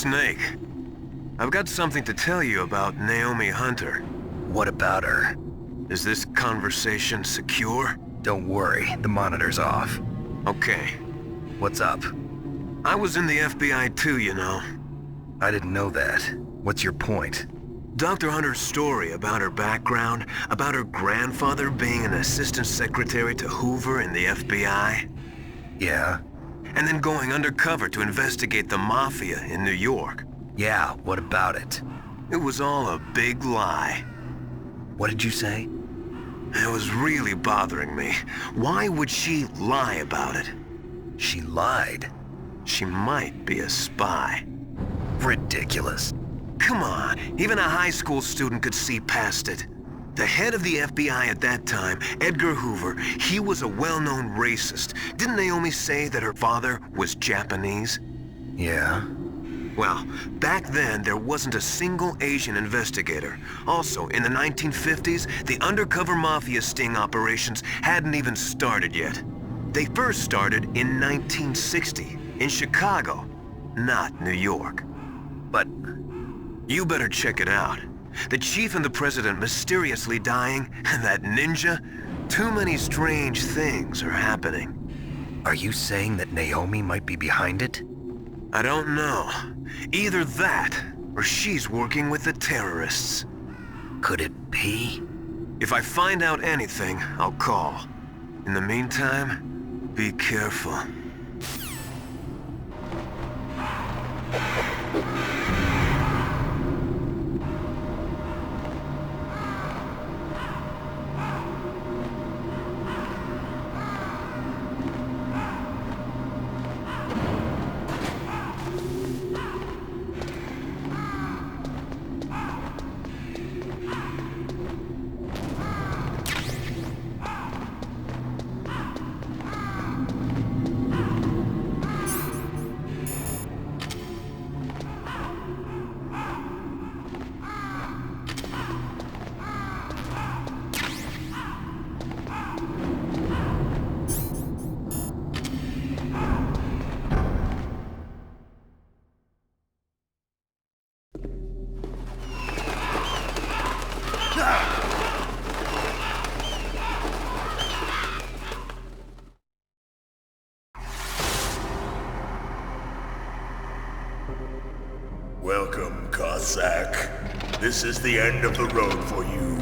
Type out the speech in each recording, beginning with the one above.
Snake, I've got something to tell you about Naomi Hunter. What about her? Is this conversation secure? Don't worry, the monitor's off. Okay. What's up? I was in the FBI too, you know. I didn't know that. What's your point? Dr. Hunter's story about her background, about her grandfather being an assistant secretary to Hoover in the FBI. Yeah? And then going undercover to investigate the Mafia in New York. Yeah, what about it? It was all a big lie. What did you say? It was really bothering me. Why would she lie about it? She lied? She might be a spy. Ridiculous. Come on, even a high school student could see past it. The head of the FBI at that time, Edgar Hoover, he was a well-known racist. Didn't Naomi say that her father was Japanese? Yeah? Well, back then, there wasn't a single Asian investigator. Also, in the 1950s, the undercover mafia sting operations hadn't even started yet. They first started in 1960, in Chicago, not New York. But You better check it out. The chief and the president mysteriously dying, and that ninja? Too many strange things are happening. are you saying that Naomi might be behind it? I don't know. Either that, or she's working with the terrorists. Could it be? If I find out anything, I'll call. In the meantime, be careful. Welcome, Cossack. This is the end of the road for you.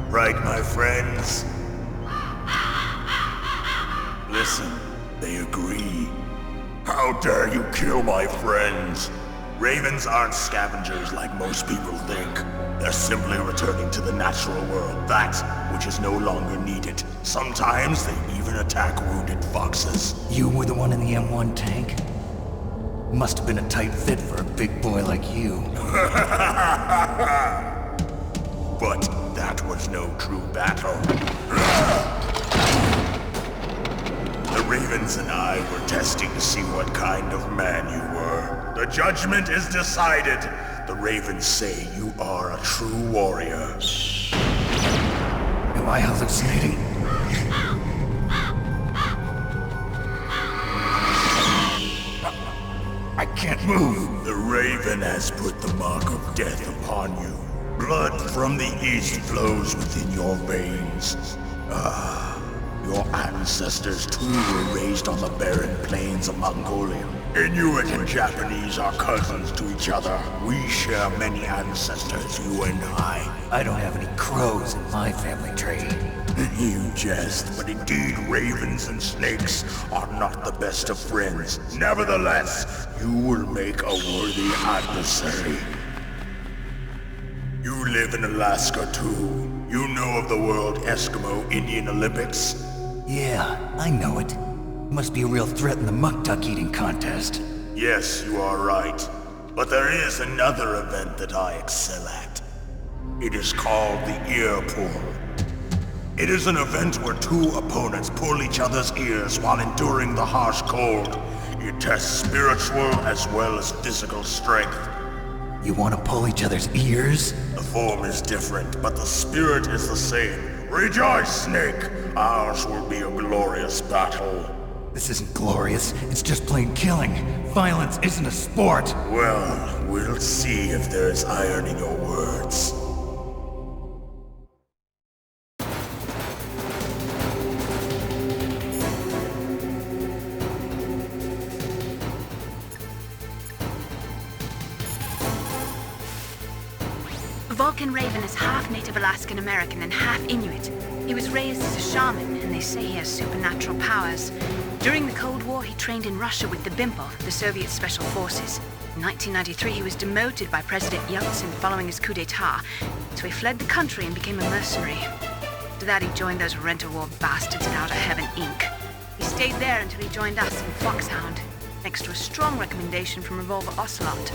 Right, my friends? Listen, they agree. How dare you kill my friends? Ravens aren't scavengers like most people think. They're simply returning to the natural world, that which is no longer needed. Sometimes they even attack wounded foxes. You were the one in the M1 tank? Must have been a tight fit for a big boy like you. But that was no true battle. The Ravens and I were testing to see what kind of man you were. The judgment is decided. The Ravens say you are a true warrior. Am I hallucinating? I can't move. The Raven has put the mark of death upon you. Blood from the east flows within your veins. Your ancestors too were raised on the barren plains of Mongolia. Inuit and Japanese are cousins to each other. We share many ancestors, you and I. I don't have any crows in my family tree. You jest, but indeed ravens and snakes are not the best of friends. Nevertheless, you will make a worthy adversary. You live in Alaska too. You know of the World Eskimo Indian Olympics? Yeah, I know it. Must be a real threat in the muck duck eating contest. Yes, you are right. But there is another event that I excel at. It is called the ear pull. It is an event where two opponents pull each other's ears while enduring the harsh cold. It tests spiritual as well as physical strength. You want to pull each other's ears? The form is different, but the spirit is the same. Rejoice, Snake! Ours will be a glorious battle. This isn't glorious. It's just plain killing. Violence isn't a sport. Well, we'll see if there's iron in your words. Vulcan Raven is half Native Alaskan American and half Inuit. He was raised as a shaman, and they say he has supernatural powers. During the Cold War, he trained in Russia with the BIMPL, the Soviet Special Forces. In 1993, he was demoted by President Yeltsin following his coup d'etat, so he fled the country and became a mercenary. After that, he joined those rent-a-war bastards in Outer Heaven, Inc. He stayed there until he joined us in Foxhound, next to a strong recommendation from Revolver Ocelot.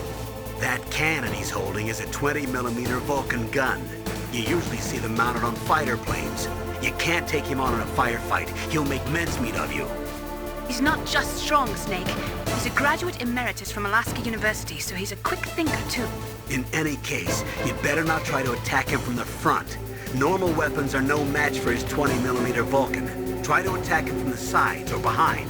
That cannon he's holding is a 20mm Vulcan gun. You usually see them mounted on fighter planes. You can't take him on in a firefight. He'll make mincemeat of you. He's not just strong, Snake. He's a graduate emeritus from Alaska University, so he's a quick thinker, too. In any case, you'd better not try to attack him from the front. Normal weapons are no match for his 20mm Vulcan. Try to attack him from the sides or behind.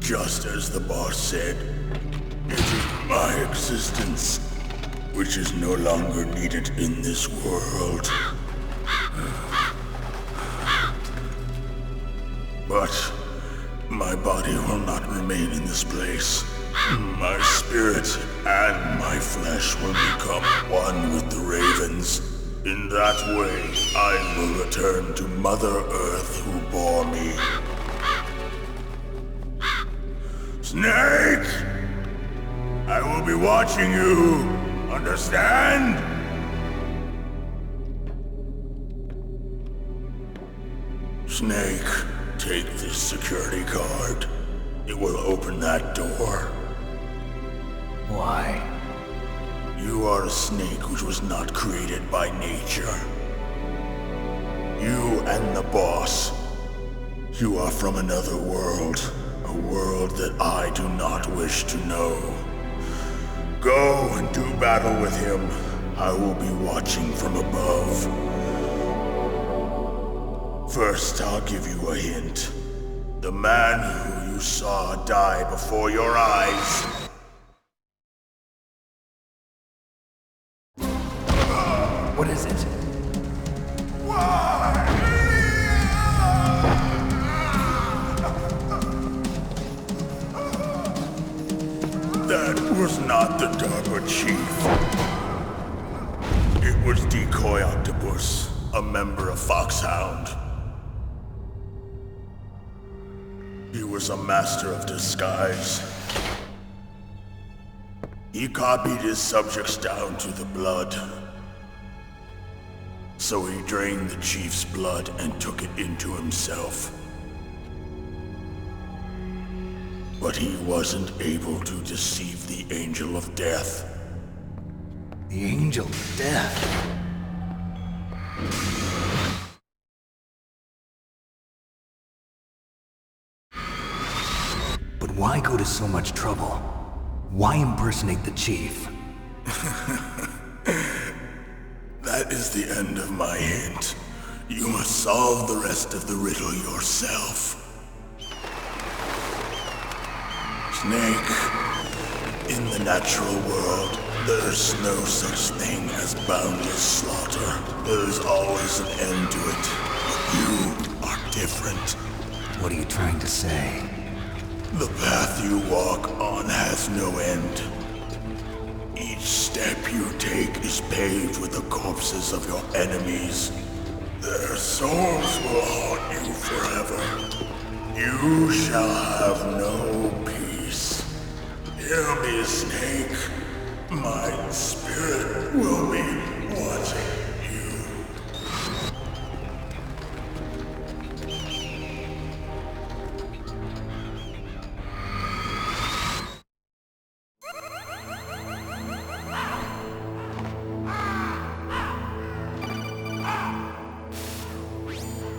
Just as the boss said, it is my existence which is no longer needed in this world. But my body will not remain in this place. My spirit and my flesh will become one with the ravens. In that way, I will return to Mother Earth who bore me. Snake! I will be watching you. Understand? Snake, take this security card. It will open that door. Why? You are a snake which was not created by nature. You and the boss. You are from another world. A world that I do not wish to know. Go and do battle with him. I will be watching from above. First, I'll give you a hint. The man who you saw die before your eyes. What is it? That was not the DARPA chief. It was Decoy Octopus, a member of Foxhound. He was a master of disguise. He copied his subjects down to the blood. So he drained the chief's blood and took it into himself. But he wasn't able to deceive the Angel of Death. The Angel of Death. But why go to so much trouble? Why impersonate the chief? That is the end of my hint. You must solve the rest of the riddle yourself. Snake, in the natural world, there's no such thing as boundless slaughter. There's always an end to it. But you are different. What are you trying to say? The path you walk on has no end. Each step you take is paved with the corpses of your enemies. Their souls will haunt you forever. You shall have no peace. Hear me, Snake. My spirit will be watching you.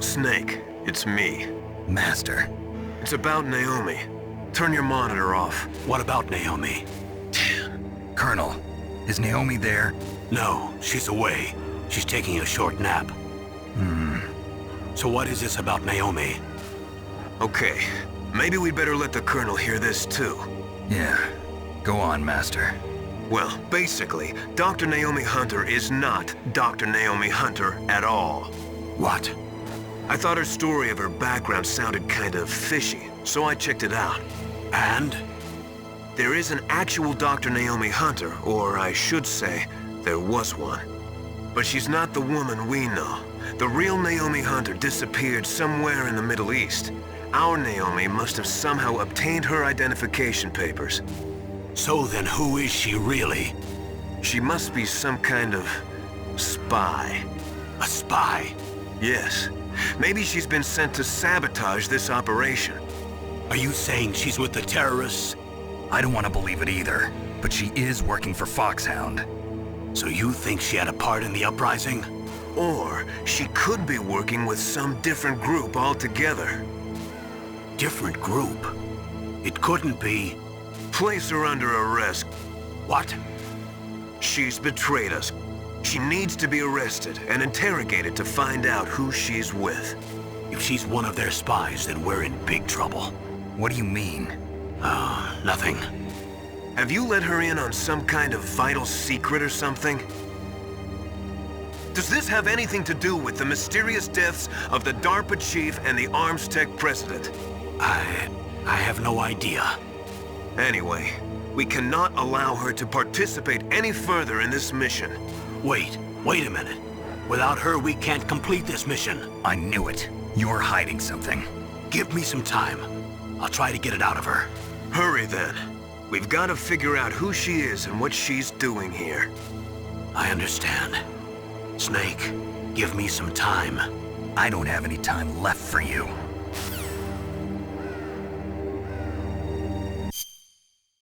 Snake, it's me. Master. It's about Naomi. Turn your monitor off. What about Naomi? Colonel, is Naomi there? No, she's away. She's taking a short nap. So what is this about Naomi? Okay, maybe we'd better let the Colonel hear this too. Yeah. Go on, Master. Well, basically, Dr. Naomi Hunter is not Dr. Naomi Hunter at all. What? I thought her story of her background sounded kind of fishy, so I checked it out. And? There is an actual Dr. Naomi Hunter, or I should say, there was one. But she's not the woman we know. The real Naomi Hunter disappeared somewhere in the Middle East. Our Naomi must have somehow obtained her identification papers. So then who is she really? She must be some kind of spy. A spy? Yes. Maybe she's been sent to sabotage this operation. Are you saying she's with the terrorists? I don't want to believe it either, but she is working for Foxhound. So you think she had a part in the uprising? Or she could be working with some different group altogether. Different group? It couldn't be... Place her under arrest. What? She's betrayed us. She needs to be arrested and interrogated to find out who she's with. If she's one of their spies, then we're in big trouble. What do you mean? Nothing. Have you let her in on some kind of vital secret or something? Does this have anything to do with the mysterious deaths of the DARPA chief and the Arms Tech president? I have no idea. Anyway, we cannot allow her to participate any further in this mission. Wait a minute. Without her, we can't complete this mission. I knew it. You're hiding something. Give me some time. I'll try to get it out of her. Hurry then. We've got to figure out who she is and what she's doing here. I understand. Snake, give me some time. I don't have any time left for you.